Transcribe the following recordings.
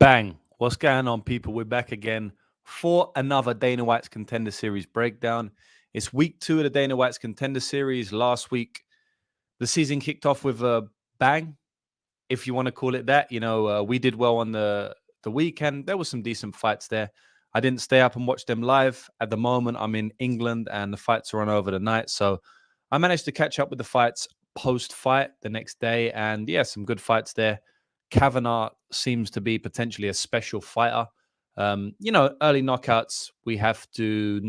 Bang. What's going on, people? We're back again for another Dana White's Contender Series breakdown. It's week 2 of the Dana White's Contender Series. Last week, the season kicked off with a bang, if you want to call it that. We did well on the weekend. There were some decent fights there. I didn't stay up and watch them live. At the moment, I'm in England and the fights are on over the night. So I managed to catch up with the fights post-fight the next day. And yeah, some good fights there. Kavanagh seems to be potentially a special fighter. Early knockouts, we have to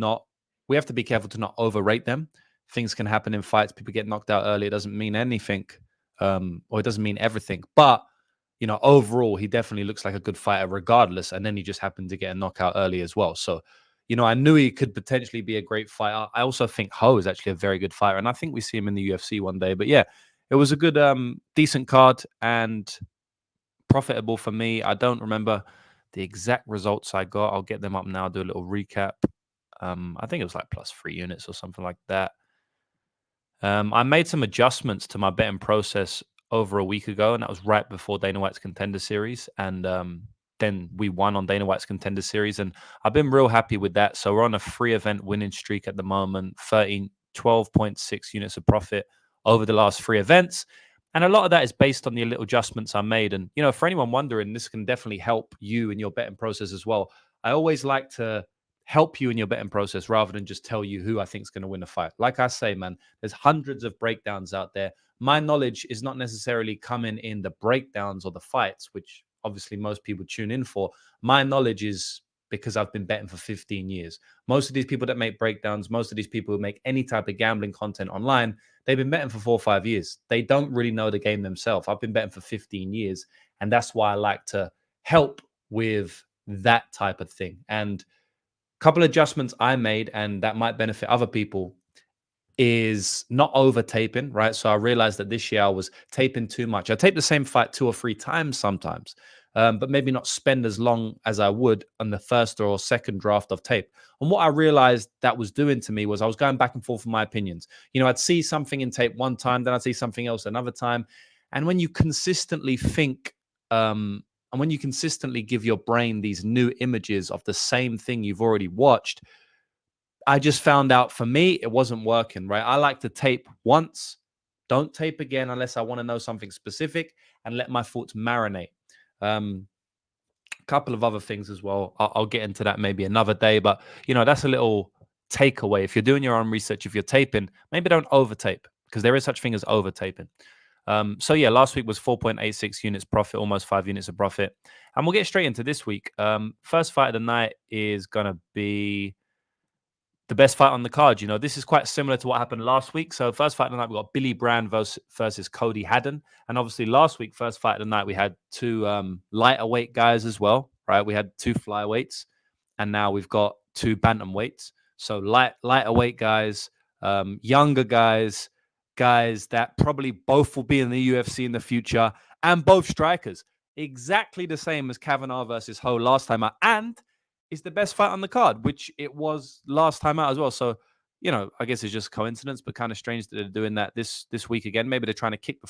be careful to not overrate them. Things can happen in fights. People get knocked out early. It doesn't mean anything, or it doesn't mean everything. But, overall, he definitely looks like a good fighter regardless. And then he just happened to get a knockout early as well. So, I knew he could potentially be a great fighter. I also think Ho is actually a very good fighter. And I think we see him in the UFC one day. But yeah, it was a good, decent card and profitable for me. I don't remember the exact results I got. I'll get them up now, do a little recap. I think it was like plus 3 units or something like that. I made some adjustments to my betting process over a week ago, and that was right before Dana White's Contender Series. And then we won on Dana White's Contender Series, and I've been real happy with that. So we're on a 3-event winning streak at the moment, 12.6 units of profit over the last 3 events. And a lot of that is based on the little adjustments I made. And, for anyone wondering, this can definitely help you in your betting process as well. I always like to help you in your betting process rather than just tell you who I think is going to win a fight. Like I say, man, there's hundreds of breakdowns out there. My knowledge is not necessarily coming in the breakdowns or the fights, which obviously most people tune in for. My knowledge is because I've been betting for 15 years. Most of these people that make breakdowns, most of these people who make any type of gambling content online, they've been betting for 4 or 5 years. They don't really know the game themselves. I've been betting for 15 years. And that's why I like to help with that type of thing. And a couple of adjustments I made, and that might benefit other people, is not over taping, right? So I realized that this year I was taping too much. I tape the same fight 2 or 3 times sometimes, but maybe not spend as long as I would on the first or second draft of tape. And what I realized that was doing to me was I was going back and forth with my opinions. I'd see something in tape one time, then I'd see something else another time. And when you consistently think, and when you consistently give your brain these new images of the same thing you've already watched, I just found out for me, it wasn't working, right? I like to tape once, don't tape again unless I want to know something specific, and let my thoughts marinate. A couple of other things as well. I'll get into that maybe another day, but that's a little takeaway. If you're doing your own research, if you're taping, maybe don't over tape, because there is such thing as over taping. So yeah, last week was 4.86 units profit, almost 5 units of profit. And we'll get straight into this week. First fight of the night is going to be the best fight on the card. This is quite similar to what happened last week. So first fight of the night, we got Billy Brand versus Cody Haden. And obviously last week, first fight of the night, we had 2 lighter weight guys as well, right? We had 2 flyweights, and now we've got 2 bantamweights. So lighter weight guys, younger guys that probably both will be in the UFC in the future, and both strikers. Exactly the same as Kavanagh versus Ho last time out. And it's the best fight on the card, which it was last time out as well. So, I guess it's just coincidence, but kind of strange that they're doing that this week again. Maybe they're trying to kick the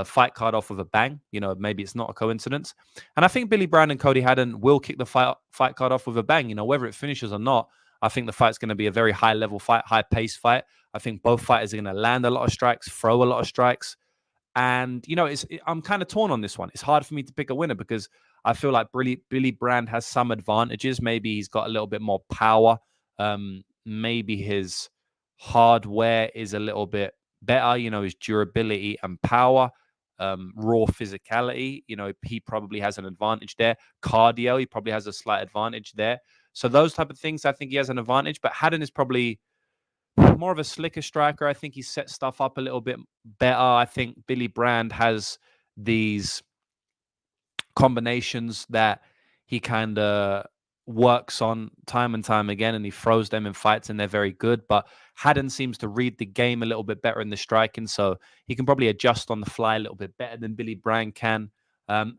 fight card off with a bang. Maybe it's not a coincidence. And I think Billy Brand and Cody Haden will kick the fight card off with a bang. Whether it finishes or not, I think the fight's going to be a very high-level fight, high-paced fight. I think both fighters are going to land a lot of strikes, throw a lot of strikes. And, I'm kind of torn on this one. It's hard for me to pick a winner because I feel like Billy Brand has some advantages. Maybe he's got a little bit more power. Maybe his hardware is a little bit better, his durability and power, raw physicality. He probably has an advantage there. Cardio, he probably has a slight advantage there. So those type of things, I think he has an advantage. But Haden is probably more of a slicker striker. I think he sets stuff up a little bit better. I think Billy Brand has these combinations that he kind of works on time and time again, and he throws them in fights, and they're very good. But Haden seems to read the game a little bit better in the striking, so he can probably adjust on the fly a little bit better than Billy Brand can. And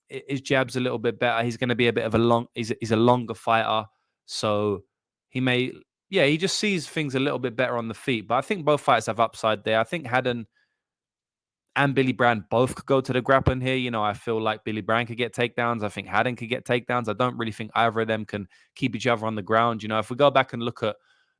his jab's a little bit better. He's going to be a bit of he's a longer fighter, so he just sees things a little bit better on the feet. But I think both fighters have upside there. I think Haden and Billy Brand both could go to the grappling here. I feel like Billy Brand could get takedowns. I think Haden could get takedowns. I don't really think either of them can keep each other on the ground. If we go back and look at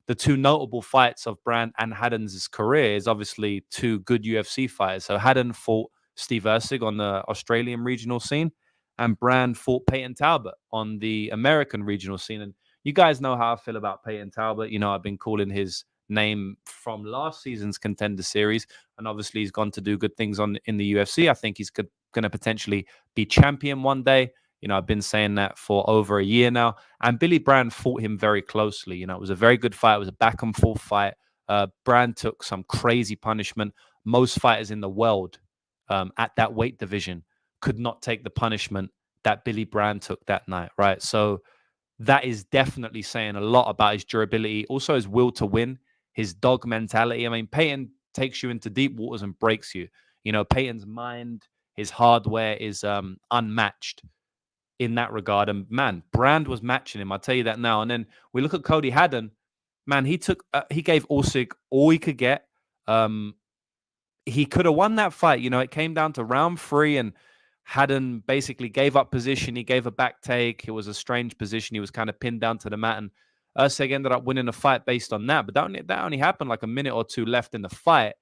the two notable fights of Brand and Haden's career, is obviously two good UFC fighters. So Haden fought Steve Erceg on the Australian regional scene, and Brand fought Peyton Talbot on the American regional scene. And you guys know how I feel about Peyton Talbot. I've been calling his name from last season's Contender Series, and obviously he's gone to do good things in the UFC. I think he's going to potentially be champion one day. I've been saying that for over a year now. And Billy Brand fought him very closely. It was a very good fight. It was a back and forth fight. Brand took some crazy punishment. Most fighters in the world at that weight division could not take the punishment that Billy Brand took that night, right? So that is definitely saying a lot about his durability, also his will to win, his dog mentality. I mean, Peyton takes you into deep waters and breaks you. Peyton's mind, his hardware is unmatched in that regard. And man, Brand was matching him. I'll tell you that now. And then we look at Cody Haden. Man, he gave Usyk all he could get. He could have won that fight. It came down to round 3, and Haden basically gave up position. He gave a back take. It was a strange position. He was kind of pinned down to the mat, and Usyk ended up winning the fight based on that. But that only happened like a minute or two left in the fight.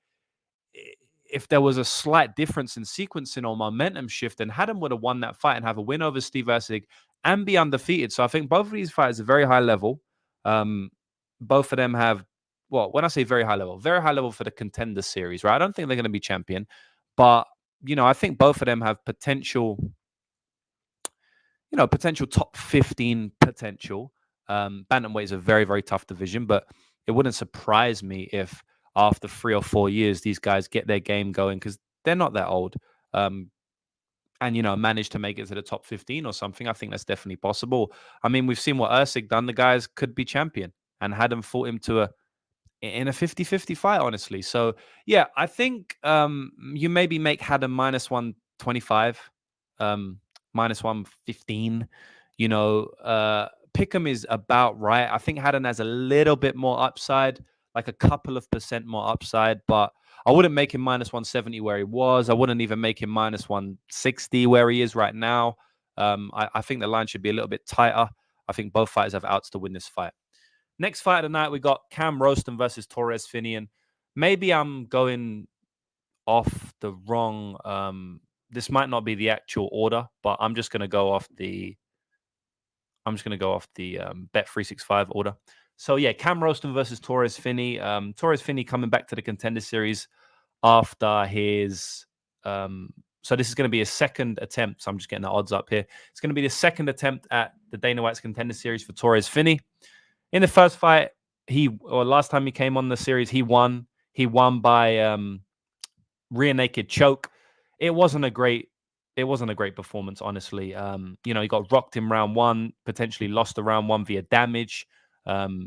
If there was a slight difference in sequencing or momentum shift, then Haden would have won that fight and have a win over Steve Erceg and be undefeated. So I think both of these fights are very high level. Both of them have, well, when I say very high level for the Contender Series, right? I don't think they're going to be champion, but I think both of them have potential top 15 potential. Bantamweight is a very, very tough division, but it wouldn't surprise me if after 3 or 4 years, these guys get their game going, because they're not that old, and, manage to make it to the top 15 or something. I think that's definitely possible. I mean, we've seen what Usyk done. The guys could be champion, and Haden fought him in a 50-50 fight, honestly. So, yeah, I think you maybe make Haden minus 125, minus 115. Pick'em is about right. I think Haden has a little bit more upside, like a couple of % more upside, but I wouldn't make him minus 170 where he was. I wouldn't even make him minus 160 where he is right now. I think the line should be a little bit tighter. I think both fighters have outs to win this fight. Next fight of the night, we got Cam Roston versus Torres Finny. And maybe I'm going off the wrong. This might not be the actual order, but I'm just going to go off the Bet365 order. So yeah, Cam Roston versus Torres Finny. Torres Finny coming back to the Contender Series after his. So this is going to be a second attempt. So I'm just getting the odds up here. It's going to be the second attempt at the Dana White's Contender Series for Torres Finny. In the first fight, last time he came on the series, he won. He won by rear naked choke. It wasn't a great performance, honestly. He got rocked in round 1, potentially lost the round 1 via damage.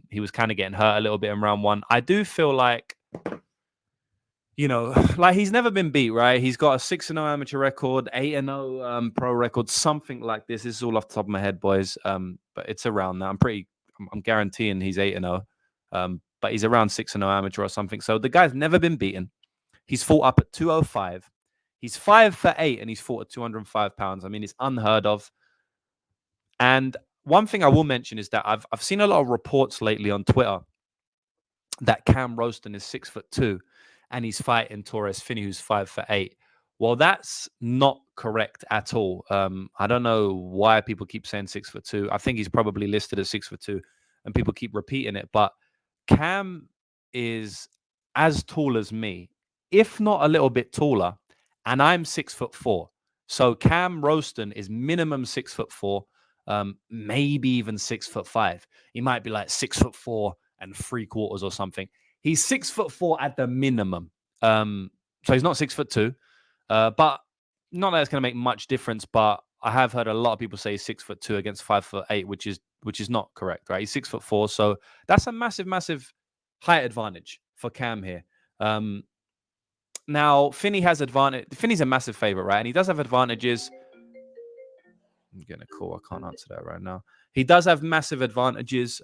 He was kind of getting hurt a little bit in round 1. I do feel like, like he's never been beat, right? He's got a 6-0 amateur record, 8-0 pro record, something like this. This is all off the top of my head, boys. But it's around that. I'm guaranteeing he's 8-0. But he's around 6-0 amateur or something. So the guy's never been beaten. He's fought up at 205. He's 5 for 8, and he's fought at 205 pounds. I mean, it's unheard of. And one thing I will mention is that I've seen a lot of reports lately on Twitter that Cam Roston is 6'2", and he's fighting Torres Finny, who's 5 for 8. Well, that's not correct at all. I don't know why people keep saying 6'2". I think he's probably listed as 6'2", and people keep repeating it. But Cam is as tall as me, if not a little bit taller, and I'm 6'4". So Cam Roston is minimum 6'4", maybe even 6'5". He might be like 6'4" and 3/4 or something. He's 6'4" at the minimum. So he's not 6'2", but not that it's going to make much difference. But I have heard a lot of people say 6'2" against 5'8", which is not correct, right? He's 6'4", so that's a massive, massive height advantage for Cam here. Now Finny has advantage. Finny's a massive favorite, right? And he does have advantages. I'm getting a call. I can't answer that right now. He does have massive advantages.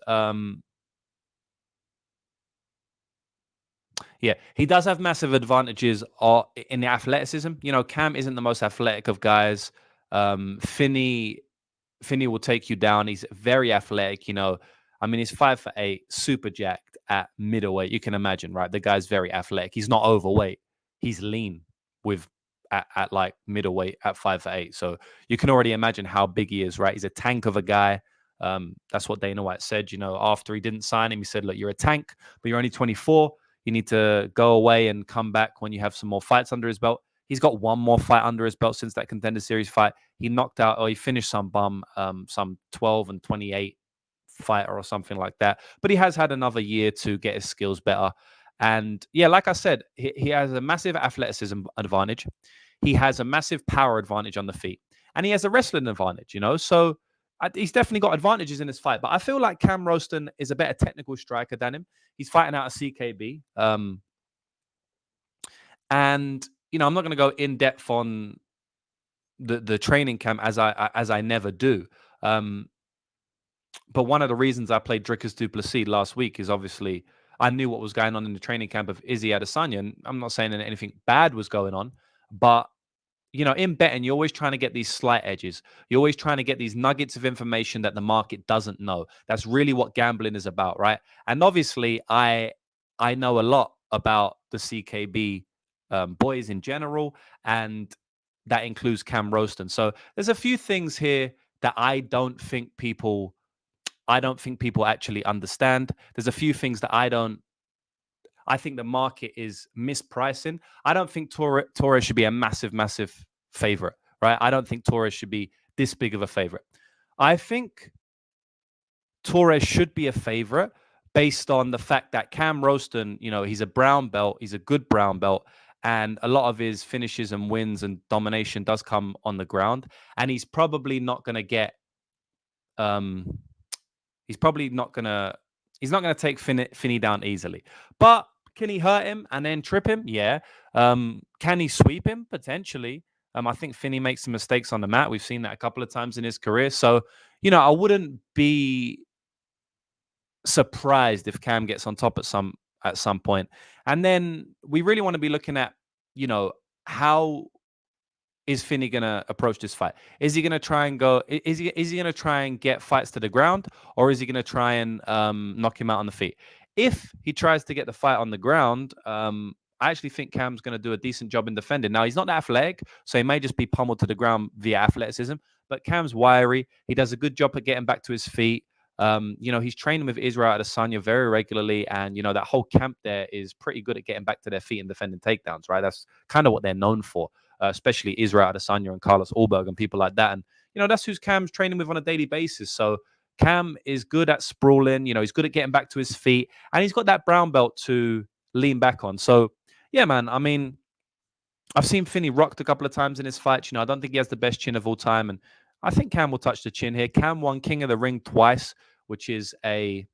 Yeah, he does have massive advantages in the athleticism. You know, Cam isn't the most athletic of guys. Finny will take you down. He's very athletic. You know, I mean, he's 5'8", super jacked at middleweight. You can imagine, right? The guy's very athletic. He's not overweight. He's lean with at like middleweight at 5'8". So you can already imagine how big he is, right? He's a tank of a guy. That's what Dana White said. You know, after he didn't sign him, he said, "Look, you're a tank, but you're only 24. You need to go away and come back when you have some more fights under his belt." He's got one more fight under his belt since that Contender Series fight. He knocked out, or he finished some bum, some 12 and 28 fighter or something like that. But he has had another year to get his skills better. And yeah, like I said, he has a massive athleticism advantage. He has a massive power advantage on the feet. And he has a wrestling advantage, you know? So he's definitely got advantages in this fight. But I feel like Cam Roston is a better technical striker than him. He's fighting out of CKB. And, you know, I'm not going to go in depth on the training camp as I never do. But one of the reasons I played Dricus du Plessis last week is obviously I knew what was going on in the training camp of Izzy Adesanya. And I'm not saying that anything bad was going on, but you know, in betting, you're always trying to get these slight edges. You're always trying to get these nuggets of information that the market doesn't know. That's really what gambling is about, right? And obviously, I know a lot about the CKB boys in general, and that includes Cam Roston. So there's a few things here that I don't think people actually understand. There's a few things that I think the market is mispricing. I don't think Torres should be a massive, massive favorite, right? I don't think Torres should be this big of a favorite. I think Torres should be a favorite based on the fact that Cam Roston, you know, he's a brown belt. He's a good brown belt. And a lot of his finishes and wins and domination does come on the ground. And he's probably not going to get, he's not going to take Finny down easily. But can he hurt him and then trip him? Yeah. Can he sweep him? Potentially. I think Finny makes some mistakes on the mat. We've seen that a couple of times in his career. So, you know, I wouldn't be surprised if Cam gets on top at some point. And then we really want to be looking at, you know, how is Finny going to approach this fight? Is he going to try and go? Is he going to try and get fights to the ground, or is he going to try and knock him out on the feet? If he tries to get the fight on the ground, I actually think Cam's going to do a decent job in defending. Now, he's not that athletic, so he may just be pummeled to the ground via athleticism. But Cam's wiry. He does a good job at getting back to his feet. You know, he's training with Israel Adesanya very regularly, and you know that whole camp there is pretty good at getting back to their feet and defending takedowns, right? That's kind of what they're known for, especially Israel Adesanya and Carlos Ulberg and people like that. And you know that's who's Cam's training with on a daily basis. So Cam is good at sprawling. You know, he's good at getting back to his feet, and he's got that brown belt to lean back on. So yeah, man. I mean, I've seen Finny rocked a couple of times in his fights. You know, I don't think he has the best chin of all time, and I think Cam will touch the chin here. Cam won King of the Ring twice, which is a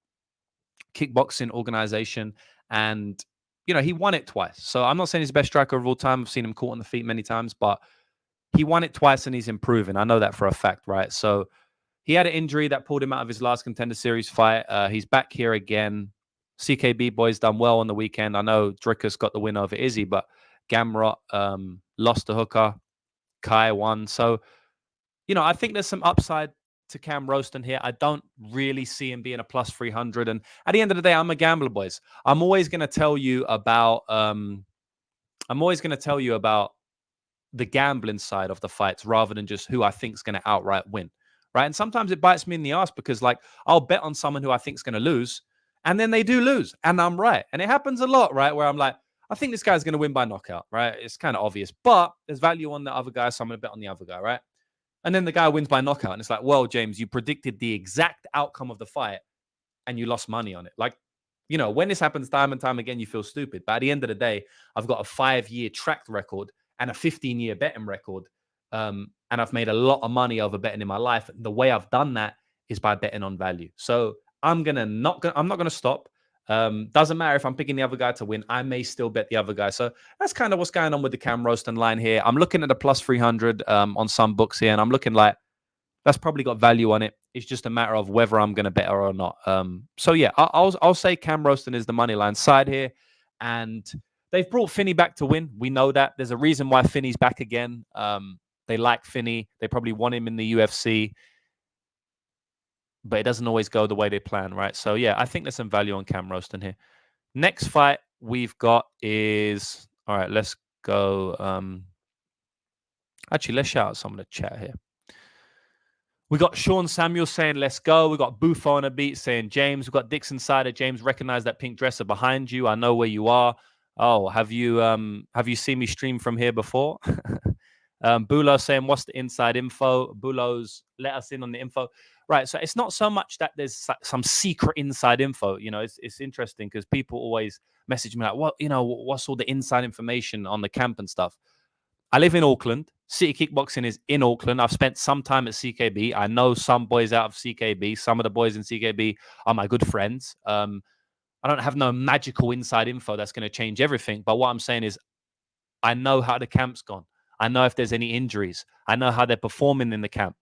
kickboxing organization. And, you know, he won it twice. So I'm not saying he's the best striker of all time. I've seen him caught on the feet many times, but he won it twice and he's improving. I know that for a fact, right? So he had an injury that pulled him out of his last Contender Series fight. He's back here again. CKB boys done well on the weekend. I know Dricus got the win over Izzy, but Gamrot lost to Hooker. Kai won. So, you know, I think there's some upside to Cam Roston here. I don't really see him being a plus 300. And at the end of the day, I'm a gambler, boys. I'm always going to tell you about the gambling side of the fights rather than just who I think is going to outright win, right? And sometimes it bites me in the ass because, like, I'll bet on someone who I think is going to lose, and then they do lose, and I'm right. And it happens a lot, right? Where I'm like, I think this guy's going to win by knockout, right? It's kind of obvious, but there's value on the other guy, so I'm going to bet on the other guy, right? And then the guy wins by knockout, and it's like, well, James, you predicted the exact outcome of the fight, and you lost money on it. Like, you know, when this happens time and time again, you feel stupid. But at the end of the day, I've got a 5-year track record and a 15-year betting record. And I've made a lot of money over betting in my life. The way I've done that is by betting on value. So I'm not gonna stop. Doesn't matter if I'm picking the other guy to win. I may still bet the other guy. So that's kind of what's going on with the Cam Roston line here. I'm looking at the plus 300 on some books here, and I'm looking like that's probably got value on it. It's just a matter of whether I'm going to bet her or not. So yeah, I'll say Cam Roston is the money line side here. And they've brought Finny back to win. We know that. There's a reason why Finny's back again. They like Finny. They probably want him in the UFC. But it doesn't always go the way they plan, right? So, yeah, I think there's some value on Cam Roston here. Next fight we've got is... All right, let's go. Actually, let's shout out some of the chat here. We got Sean Samuel saying, let's go. We got Buffo on a beat saying, James. We got Dixon Sider. James, recognize that pink dresser behind you. I know where you are. Oh, have you seen me stream from here before? Bulo saying, what's the inside info? Bulo's let us in on the info. Right. So it's not so much that there's some secret inside info. You know, it's interesting because people always message me like, what, you know, what's all the inside information on the camp and stuff? I live in Auckland. City Kickboxing is in Auckland. I've spent some time at CKB. I know some boys out of CKB. Some of the boys in CKB are my good friends. I don't have no magical inside info that's going to change everything. But what I'm saying is I know how the camp's gone. I know if there's any injuries. I know how they're performing in the camp.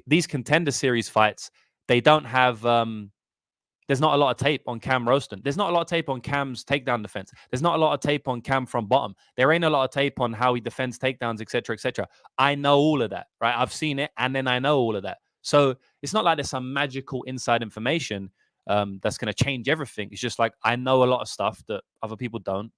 These contender series fights, they don't have... there's not a lot of tape on Cam Roston. There's not a lot of tape on Cam's takedown defense. There's not a lot of tape on Cam from bottom. There ain't a lot of tape on how he defends takedowns, etc., etc. I know all of that, right? I've seen it, and then I know all of that. So it's not like there's some magical inside information that's going to change everything. It's just like I know a lot of stuff that other people don't,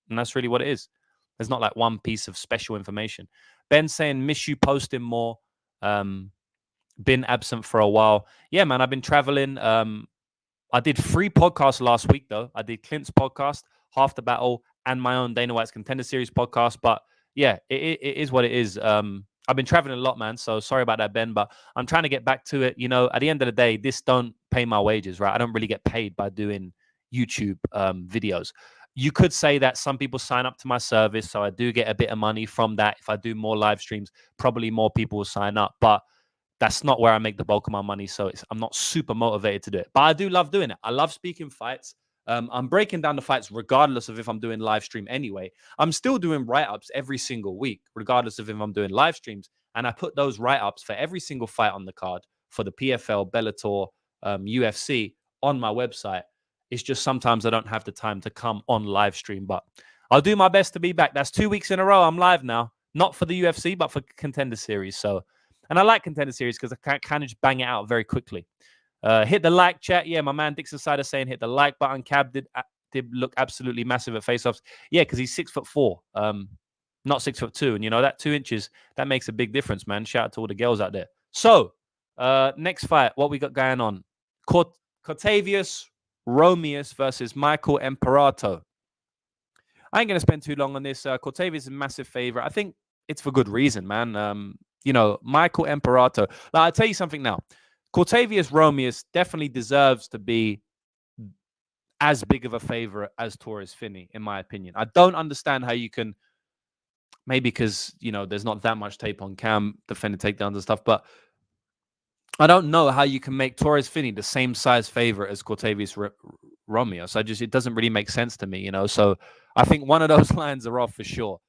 and that's really what it is. There's not like one piece of special information. Ben saying, miss you posting more. Been absent for a while. Yeah, man, I've been traveling. I did 3 podcasts last week, though. I did Clint's podcast, Half the Battle, and my own Dana White's Contender Series podcast. But yeah, it is what it is. I've been traveling a lot, man. So sorry about that, Ben. But I'm trying to get back to it. You know, at the end of the day, this don't pay my wages, right? I don't really get paid by doing YouTube videos. You could say that some people sign up to my service, so I do get a bit of money from that. If I do more live streams, probably more people will sign up. But that's not where I make the bulk of my money, so I'm not super motivated to do it. But I do love doing it. I love speaking fights. I'm breaking down the fights regardless of if I'm doing live stream anyway. I'm still doing write-ups every single week, regardless of if I'm doing live streams. And I put those write-ups for every single fight on the card for the PFL, Bellator, UFC on my website. It's just sometimes I don't have the time to come on live stream, but I'll do my best to be back. That's 2 weeks in a row I'm live now. Not for the UFC, but for Contender Series. So... And I like Contender Series because I kind of just bang it out very quickly. Hit the like, chat. Yeah, my man Dixon Sider saying hit the like button. Cab did look absolutely massive at face-offs. Yeah, because he's 6'4", not 6'2". And, you know, that 2 inches, that makes a big difference, man. Shout out to all the girls out there. So, next fight, what we got going on? Cortavius Romeus versus Michael Emperado. I ain't going to spend too long on this. Cortavius is a massive favorite. I think it's for good reason, man. You know, Michael Emperado. Like, I'll tell you something now. Cortavius Romeus definitely deserves to be as big of a favorite as Torres Finney, in my opinion. I don't understand how you can, maybe because, you know, there's not that much tape on Cam defending takedowns and stuff, but I don't know how you can make Torres Finney the same size favorite as Cortavius Romeus. It doesn't really make sense to me, you know. So I think one of those lines are off for sure.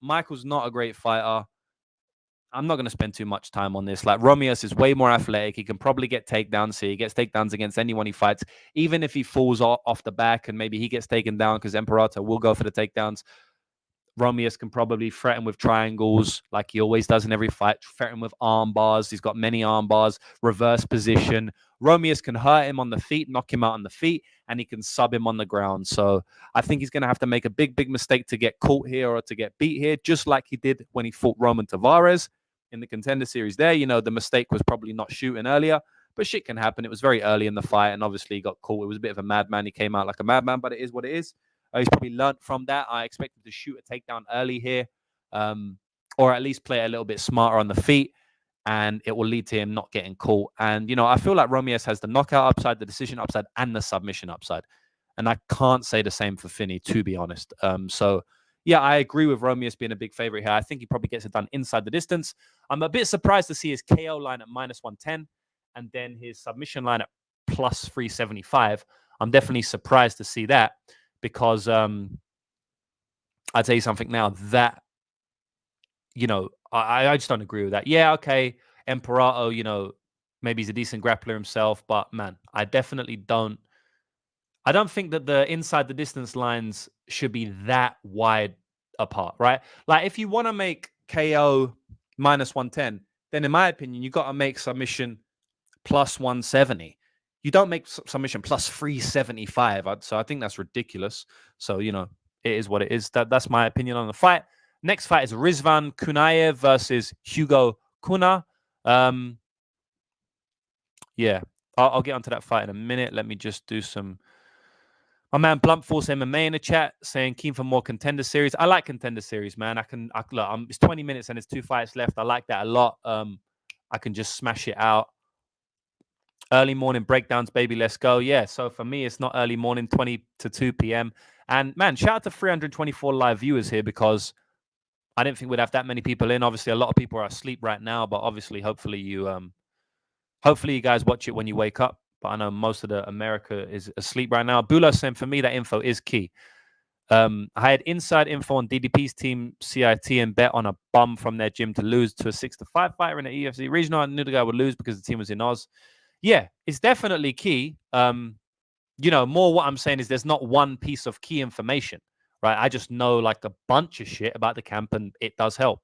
Michael's not a great fighter. I'm not going to spend too much time on this. Like, Romeus is way more athletic. He can probably get takedowns here. He gets takedowns against anyone he fights. Even if he falls off the back and maybe he gets taken down because Emperado will go for the takedowns, Romeus can probably threaten with triangles like he always does in every fight, threaten with arm bars. He's got many arm bars, reverse position. Romeus can hurt him on the feet, knock him out on the feet, and he can sub him on the ground. So I think he's going to have to make a big, big mistake to get caught here or to get beat here, just like he did when he fought Roman Tavares in the Contender Series there. You know, the mistake was probably not shooting earlier, but shit can happen. It was very early in the fight, and obviously he got caught. It was a bit of a madman. He came out like a madman, but it is what it is. He's probably learned from that. I expect him to shoot a takedown early here, or at least play a little bit smarter on the feet, and it will lead to him not getting caught. And, you know, I feel like Romeus has the knockout upside, the decision upside, and the submission upside. And I can't say the same for Finny, to be honest. So, yeah, I agree with Romeus being a big favorite here. I think he probably gets it done inside the distance. I'm a bit surprised to see his KO line at -110 and then his submission line at +375. I'm definitely surprised to see that because I'll tell you something now that, you know, I just don't agree with that. Yeah, okay, Emperado, you know, maybe he's a decent grappler himself, but man, I definitely don't. I don't think that the inside the distance lines should be that wide apart, right? Like if you want to make KO minus 110, then in my opinion, you got to make submission plus 170. You don't make submission plus 375. So I think that's ridiculous. So, you know, it is what it is. That's my opinion on the fight. Next fight is Rizvan Kunayev versus Hugo Kuna. Yeah, I'll get onto that fight in a minute. Let me just do some. My man Blunt Force MMA in the chat saying keen for more contender series. I like contender series, man. Look. It's 20 minutes and there's 2 fights left. I like that a lot. I can just smash it out. Early morning breakdowns, baby. Let's go. Yeah. So for me, it's not early morning, 20 to 2 p.m. And man, shout out to 324 live viewers here because I didn't think we'd have that many people in. Obviously, a lot of people are asleep right now, but obviously, hopefully you guys watch it when you wake up. But I know most of the America is asleep right now. Bulo saying for me that info is key. I had inside info on DDP's team CIT and bet on a bum from their gym to lose to a 6-5 fighter in the EFC regional. I knew the guy would lose because the team was in Oz. Yeah, it's definitely key. You know, more what I'm saying is there's not one piece of key information, right? I just know like a bunch of shit about the camp and it does help.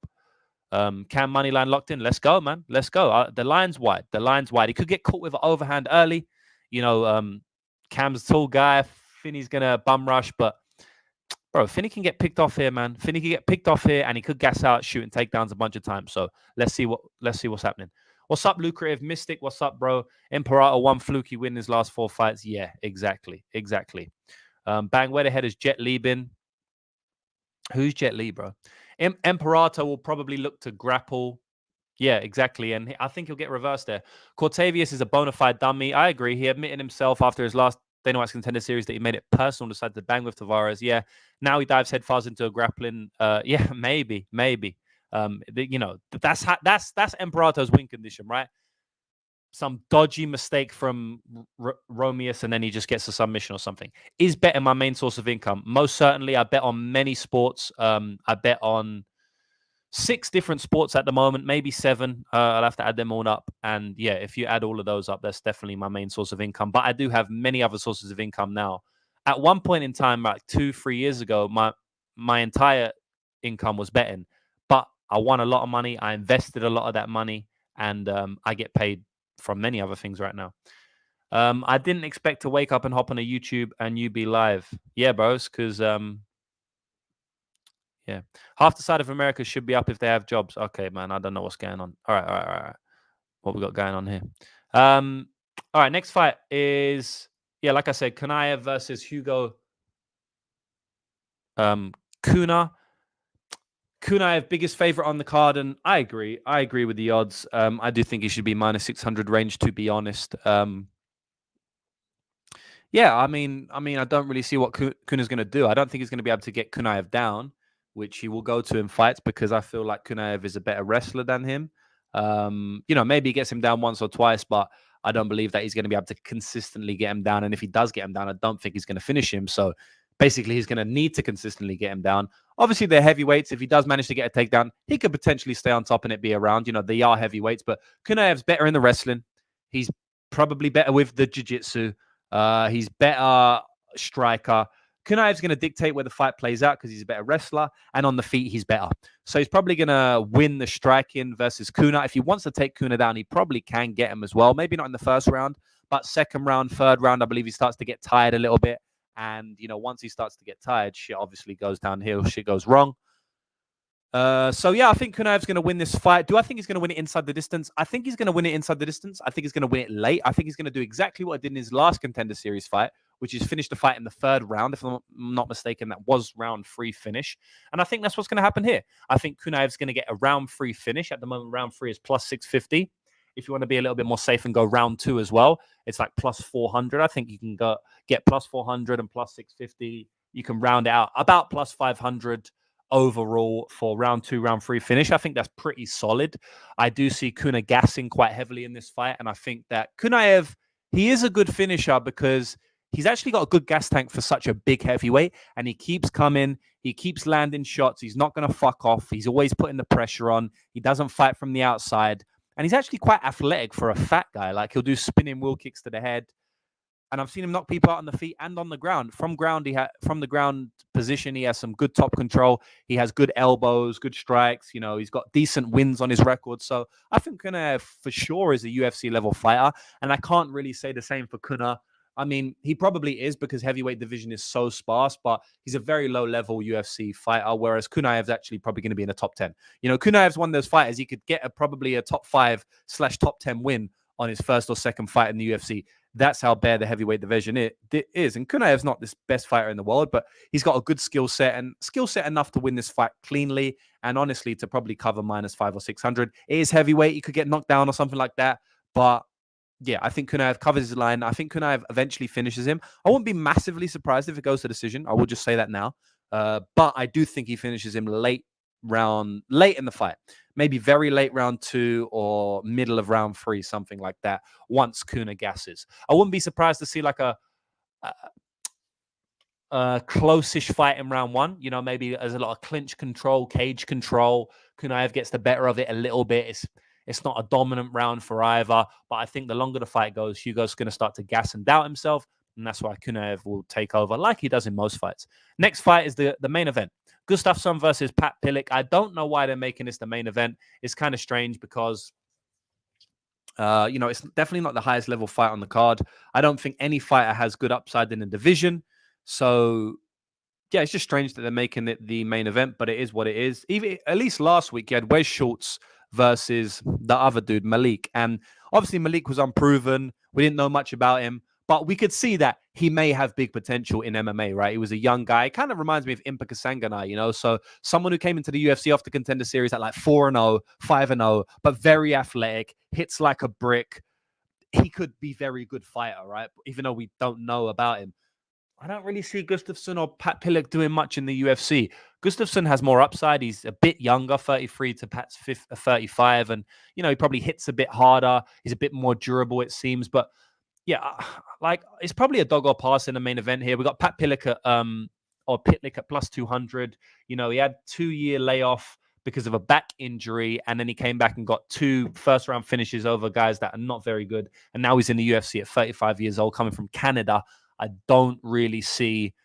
Cam money line locked in. Let's go, man. Let's go. The line's wide. The line's wide. He could get caught with an overhand early. You know, Cam's a tall guy. Finny's going to bum rush. But, bro, Finny can get picked off here, man. Finny can get picked off here and he could gas out, shooting takedowns a bunch of times. So let's see what's happening. What's up, Lucrative Mystic? What's up, bro? Emperado one fluky win his last 4 fights. Yeah, exactly. Bang, where the head is Jet Li been? Who's Jet Li, bro? Emperado will probably look to grapple. Yeah, exactly. And I think he'll get reversed there. Cortavius is a bona fide dummy. I agree. He admitted himself after his last Dana White's Contender Series that he made it personal, decided to bang with Tavares. Yeah. Now he dives headfirst into a grappling. Yeah, maybe. You know, that's Emperado's win condition, right? Some dodgy mistake from Romeus, and then he just gets a submission or something. Is betting my main source of income? Most certainly. I bet on many sports. I bet on 6 different sports at the moment, maybe 7. I'll have to add them all up. And yeah, if you add all of those up, that's definitely my main source of income. But I do have many other sources of income now. At one point in time, like 2-3 years ago, my entire income was betting. But I won a lot of money. I invested a lot of that money. And I get paid from many other things right now. I didn't expect to wake up and hop on a YouTube and you be live. Yeah, bros, because yeah, half the side of America should be up if they have jobs. Okay, man, I don't know what's going on. All right. What we got going on here? All right, next fight is, yeah, like I said, Kunayev versus Hugo Kuna. Kunayev, biggest favorite on the card, and I agree with the odds. I do think he should be minus 600 range, to be honest. Yeah, I mean, I don't really see what Kuna's going to do. I don't think he's going to be able to get Kunayev down, which he will go to in fights because I feel like Kunayev is a better wrestler than him. You know, maybe he gets him down once or twice, but I don't believe that he's going to be able to consistently get him down. And if he does get him down, I don't think he's going to finish him. So basically, he's going to need to consistently get him down. Obviously, they're heavyweights. If he does manage to get a takedown, he could potentially stay on top and it be around. You know, they are heavyweights, but Kunayev's better in the wrestling. He's probably better with the jiu-jitsu. He's better striker. Kunayev's going to dictate where the fight plays out because he's a better wrestler. And on the feet, he's better. So he's probably going to win the striking versus Kuna. If he wants to take Kuna down, he probably can get him as well. Maybe not in the first round, but second round, third round, I believe he starts to get tired a little bit. And, you know, once he starts to get tired, shit obviously goes downhill. Shit goes wrong. So, yeah, I think Kunayev's going to win this fight. Do I think he's going to win it inside the distance? I think he's going to win it inside the distance. I think he's going to win it late. I think he's going to do exactly what he did in his last Contender Series fight, which is finish the fight in the 3rd round. If I'm not mistaken, that was round 3 finish. And I think that's what's going to happen here. I think Kunayev's going to get a round 3 finish. At the moment, round 3 is plus 650. If you want to be a little bit more safe and go round 2 as well, it's like plus 400. I think you can get plus 400 and plus 650. You can round it out about plus 500 overall for round 2, round 3 finish. I think that's pretty solid. I do see Kuna gassing quite heavily in this fight. And I think that Kunayev, he is a good finisher because he's actually got a good gas tank for such a big heavyweight. And he keeps coming. He keeps landing shots. He's not going to fuck off. He's always putting the pressure on. He doesn't fight from the outside. And he's actually quite athletic for a fat guy. Like, he'll do spinning wheel kicks to the head. And I've seen him knock people out on the feet and on the ground. From the ground position, he has some good top control. He has good elbows, good strikes. He's got decent wins on his record. So I think Kuna for sure is a UFC level fighter. And I can't really say the same for Kuna. I mean, he probably is because heavyweight division is so sparse, but he's a very low level UFC fighter, whereas Kunaev's actually probably going to be in the top 10. Kunaev's one of those fighters, he could get probably a top 5/top 10 win on his first or second fight in the UFC. That's how bare the heavyweight division is. And Kunaev's not this best fighter in the world, but he's got a good skill set enough to win this fight cleanly and honestly to probably cover -500 or 600. It is heavyweight. He could get knocked down or something like that. But yeah, I think Kunaev covers his line. I think Kunaev eventually finishes him. I wouldn't be massively surprised if it goes to decision. I will just say that now. But I do think he finishes him late in the fight. Maybe very late round 2 or middle of round 3, something like that, once Kuna gasses. I wouldn't be surprised to see like a close-ish fight in round 1. Maybe there's a lot of clinch control, cage control. Kunaev gets the better of it a little bit. It's not a dominant round for either, but I think the longer the fight goes, Hugo's going to start to gas and doubt himself, and that's why Kunaev will take over like he does in most fights. Next fight is the main event. Gustafsson versus Pitlick. I don't know why they're making this the main event. It's kind of strange because, it's definitely not the highest level fight on the card. I don't think any fighter has good upside in the division. So, yeah, it's just strange that they're making it the main event, but it is what it is. Even at least last week, you had Wes Schultz versus the other dude, Malik. And obviously, Malik was unproven. We didn't know much about him. But we could see that he may have big potential in MMA, right? He was a young guy. It kind of reminds me of Impa Sangana, So someone who came into the UFC off the Contender Series at like 4-0, 5-0, but very athletic, hits like a brick. He could be very good fighter, right? Even though we don't know about him. I don't really see Gustafsson or Pitlick doing much in the UFC. Gustafsson has more upside. He's a bit younger, 33 to Pat's 35. And, he probably hits a bit harder. He's a bit more durable, it seems. But yeah, it's probably a dog or pass in the main event here. We got Pitlick at Pitlick at +200. He had 2-year layoff because of a back injury, and then he came back and got 2 first-round finishes over guys that are not very good. And now he's in the UFC at 35 years old, coming from Canada. I don't really see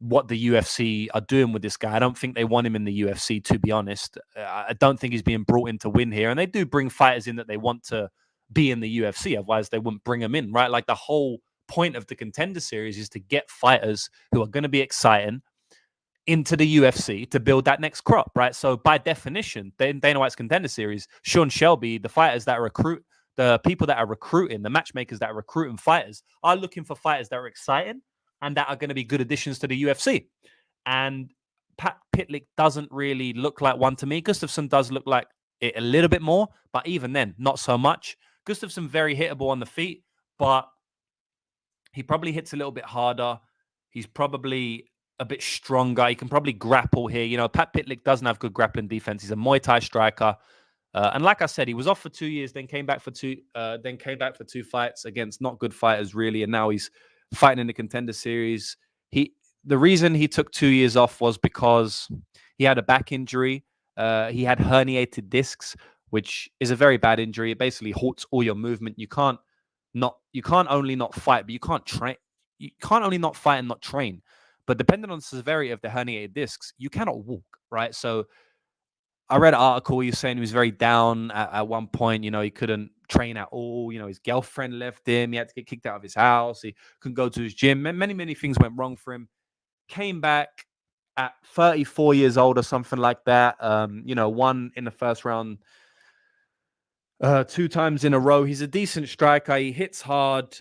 what the UFC are doing with this guy. I don't think they want him in the UFC, to be honest. I don't think he's being brought in to win here. And they do bring fighters in that they want to be in the UFC. Otherwise, they wouldn't bring him in, right? Like the whole point of the Contender Series is to get fighters who are going to be exciting into the UFC to build that next crop, right? So by definition, Dana White's Contender Series, Sean Shelby, the fighters that recruit, the people that are recruiting, the matchmakers that are recruiting fighters are looking for fighters that are exciting and that are going to be good additions to the UFC. And Pitlick doesn't really look like one to me. Gustafsson does look like it a little bit more, but even then, not so much. Gustafsson very hittable on the feet, but he probably hits a little bit harder. He's probably a bit stronger. He can probably grapple here. Pitlick doesn't have good grappling defense. He's a Muay Thai striker. And like I said, he was off for 2 years, then came back for 2 fights against not good fighters, really. And now he's fighting in the Contender Series. The reason he took 2 years off was because he had a back injury. He had herniated discs, which is a very bad injury. It basically halts all your movement. You can't only not fight, but you can't train. You can't only not fight and not train. But depending on the severity of the herniated discs, you cannot walk, right? So I read an article. He was saying he was very down at one point. He couldn't train at all. His girlfriend left him. He had to get kicked out of his house. He couldn't go to his gym. Many, many things went wrong for him. Came back at 34 years old or something like that. Won in the first round 2 times in a row. He's a decent striker. He hits hard.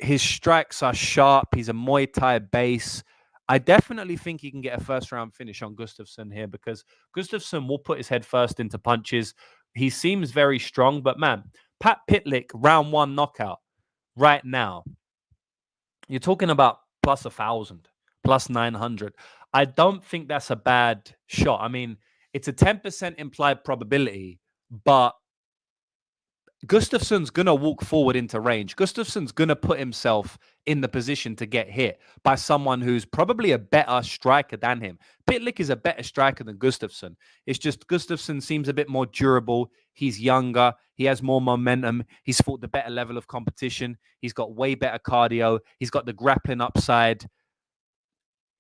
His strikes are sharp. He's a Muay Thai base. I definitely think he can get a first-round finish on Gustafsson here because Gustafsson will put his head first into punches. He seems very strong, but man, Pitlick, round 1 knockout right now. You're talking about +1,000, +900. I don't think that's a bad shot. I mean, it's a 10% implied probability, but Gustafsson's going to walk forward into range. Gustafsson's going to put himself in the position to get hit by someone who's probably a better striker than him. Pitlick is a better striker than Gustafsson. It's just Gustafsson seems a bit more durable. He's younger. He has more momentum. He's fought the better level of competition. He's got way better cardio. He's got the grappling upside.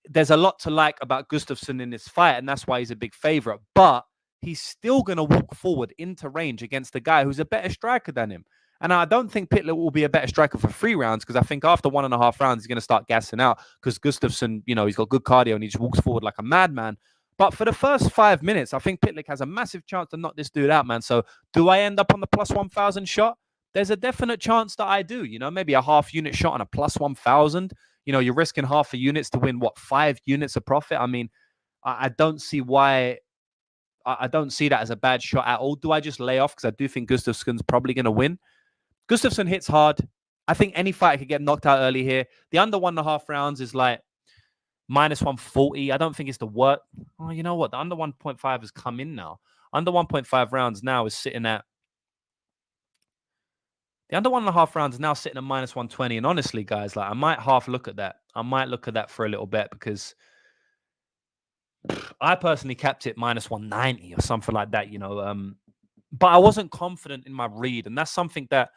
There's a lot to like about Gustafsson in this fight, and that's why he's a big favorite. But he's still going to walk forward into range against a guy who's a better striker than him. And I don't think Pitlick will be a better striker for 3 rounds, because I think after 1.5 rounds, he's going to start gassing out, because Gustafsson, he's got good cardio and he just walks forward like a madman. But for the first 5 minutes, I think Pitlick has a massive chance to knock this dude out, man. So do I end up on the plus 1,000 shot? There's a definite chance that I do, maybe a half unit shot on a plus 1,000. You're risking half a units to win, 5 units of profit? I mean, I don't see why. I don't see that as a bad shot at all. Do I just lay off because I do think Gustafsson's probably going to win? Gustafsson hits hard. I think any fighter could get knocked out early here. The under 1.5 rounds is like minus 140. I don't think it's the worst. Oh, you know what? The under 1.5 has come in now. Under 1.5 rounds now is sitting at... The under 1.5 rounds is now sitting at minus 120. And honestly, guys, I might half look at that. I might look at that for a little bit, because I personally kept it minus 190 or something like that, but I wasn't confident in my read. And that's something that,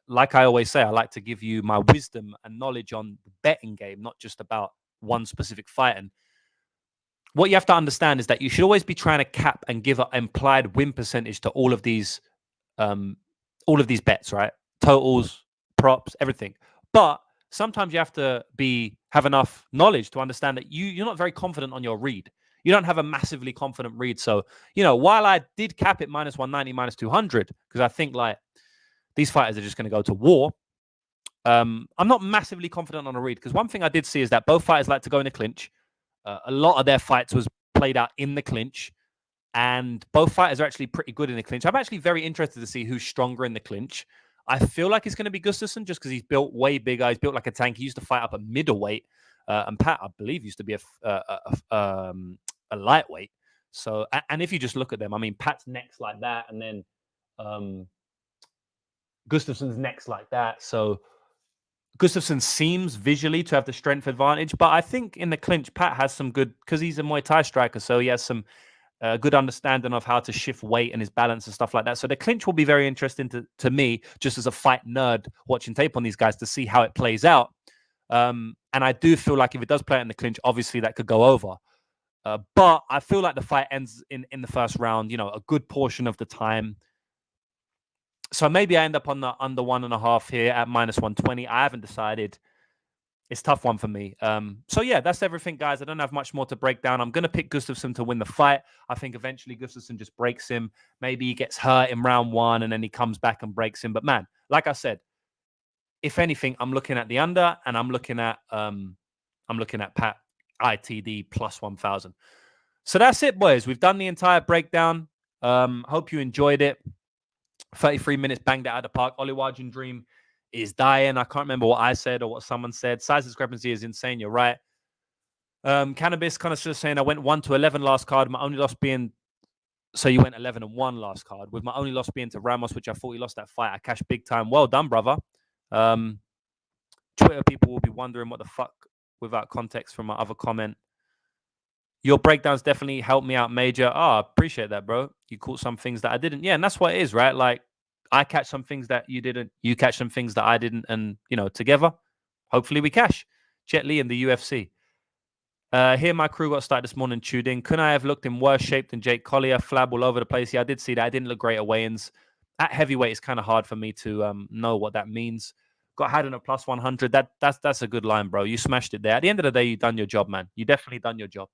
like I always say, I like to give you my wisdom and knowledge on the betting game, not just about one specific fight. And what you have to understand is that you should always be trying to cap and give an implied win percentage to all of these bets, right? Totals, props, everything. But sometimes you have to have enough knowledge to understand that you're not very confident on your read. You don't have a massively confident read. So, while I did cap it minus 190, minus 200, because I think these fighters are just going to go to war, I'm not massively confident on a read, because one thing I did see is that both fighters like to go in a clinch. A lot of their fights was played out in the clinch, and both fighters are actually pretty good in the clinch. I'm actually very interested to see who's stronger in the clinch. I feel like it's going to be Gustafsson, just because he's built way bigger. He's built like a tank. He used to fight up at middleweight, and Pat, I believe, used to be a lightweight. So, and if you just look at them, I mean, Pat's neck's like that, and then Gustafsson's neck's like that. So Gustafsson seems visually to have the strength advantage, but I think in the clinch, Pat has some good, because he's a Muay Thai striker, so he has some good understanding of how to shift weight and his balance and stuff like that. So the clinch will be very interesting to me, just as a fight nerd watching tape on these guys, to see how it plays out. And I do feel like if it does play out in the clinch, obviously that could go over. But I feel like the fight ends in the first round, a good portion of the time. So maybe I end up on the under 1.5 here at minus 120. I haven't decided. It's a tough one for me. So yeah, that's everything, guys. I don't have much more to break down. I'm going to pick Gustafsson to win the fight. I think eventually Gustafsson just breaks him. Maybe he gets hurt in round 1 and then he comes back and breaks him. But man, like I said, if anything, I'm looking at the under, and I'm looking at Pat ITD plus 1,000. So that's it, boys. We've done the entire breakdown. Hope you enjoyed it. 33 minutes, banged it out of the park. Oliwajan Dream is dying. I can't remember what I said or what someone said. Size discrepancy is insane. You're right. Cannabis kind of just saying I went 1-11 last card. My only loss being... So you went 11-1 last card, with my only loss being to Ramos, which I thought he lost that fight. I cashed big time. Well done, brother. Twitter people will be wondering what the fuck, without context from my other comment. Your breakdowns definitely helped me out major. I appreciate that, bro. You caught some things that I didn't. Yeah, and that's what it is, right? Like, I catch some things that you didn't. You catch some things that I didn't. And, together, hopefully we cash. Jet Li and the UFC. Here, my crew got started this morning, tuned in. Couldn't I have looked in worse shape than Jake Collier? Flab all over the place. Yeah, I did see that. I didn't look great at weigh-ins. At heavyweight, it's kind of hard for me to know what that means. Got Haden at plus 100. That's a good line, bro. You smashed it there. At the end of the day, you done your job, man. You definitely done your job.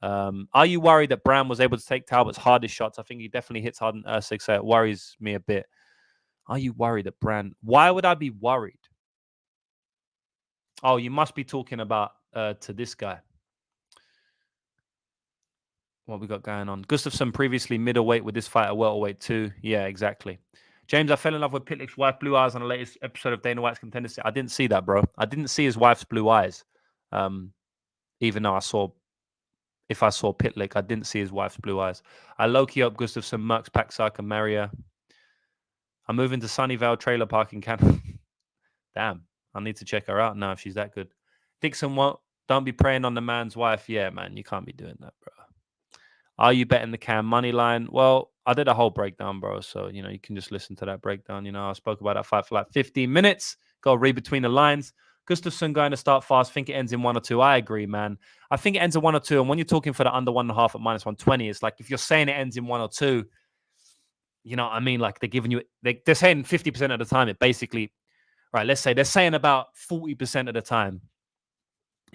Are you worried that Brown was able to take Talbot's hardest shots? I think he definitely hits hard in Usyk, so it worries me a bit. Are you worried that Brown... Why would I be worried? Oh, you must be talking about to this guy. What we got going on? Gustafsson previously middleweight, with this fight at welterweight too. Yeah, exactly. James, I fell in love with Pitlick's wife, blue eyes, on the latest episode of Dana White's Contender Series. I didn't see that, bro. I didn't see his wife's blue eyes. Even though if I saw Pitlick, I didn't see his wife's blue eyes. I low-key up Gustafsson, Merckx, Paxark, and Maria. I'm moving to Sunnyvale Trailer Park in Canada. Damn, I need to check her out now if she's that good. Dixon, what? Don't be preying on the man's wife. Yeah, man, you can't be doing that, bro. Are you betting the Cam money line? Well, I did a whole breakdown, bro. So, you can just listen to that breakdown. I spoke about that fight for like 15 minutes. Got to read between the lines. Gustafsson going to start fast. Think it ends in 1 or 2. I agree, man. I think it ends in 1 or 2. And when you're talking for the under 1.5 at minus 120, it's like if you're saying it ends in 1 or 2, you know what I mean? Like they're giving you, they're saying 50% of the time, it basically, right, let's say they're saying about 40% of the time,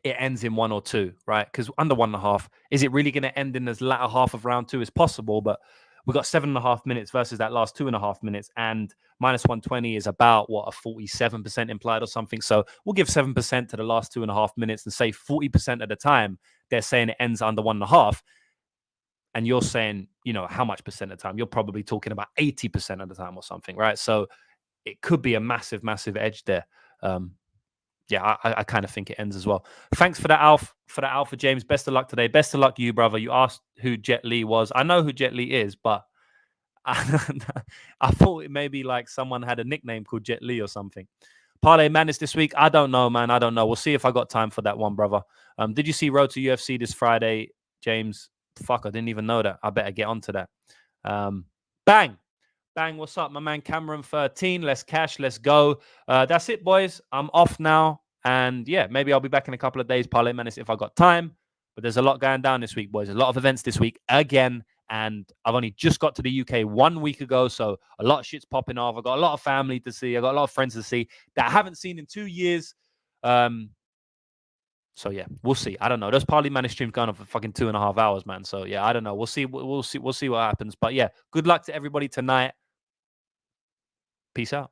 it ends in 1 or 2, right? Because under 1.5, is it really going to end in this latter half of round 2? Is possible, but we've got 7.5 minutes versus that last 2.5 minutes, and minus 120 is about what, a 47% implied or something. So we'll give 7% to the last 2.5 minutes and say 40% of the time they're saying it ends under 1.5. And you're saying, how much percent of the time? You're probably talking about 80% of the time or something, right? So it could be a massive, massive edge there. Yeah, I kind of think it ends as well. Thanks for that, Alpha James. Best of luck today. Best of luck to you, brother. You asked who Jet Li was. I know who Jet Li is, but I thought it maybe like someone had a nickname called Jet Li or something. Parlay Madness this week. I don't know, man. I don't know. We'll see if I got time for that one, brother. Did you see Road to UFC this Friday, James? Fuck, I didn't even know that. I better get onto that. Bang. Bang, what's up, my man Cameron 13? Let's cash, let's go. That's it, boys. I'm off now. And yeah, maybe I'll be back in a couple of days, Parlay Menace, if I got time. But there's a lot going down this week, boys. A lot of events this week again. And I've only just got to the UK 1 week ago. So a lot of shit's popping off. I've got a lot of family to see. I've got a lot of friends to see that I haven't seen in 2 years. So yeah, we'll see. I don't know. Those Parlay Menace streams going on for fucking 2.5 hours, man. So yeah, I don't know. We'll see. We'll see what happens. But yeah, good luck to everybody tonight. Peace out.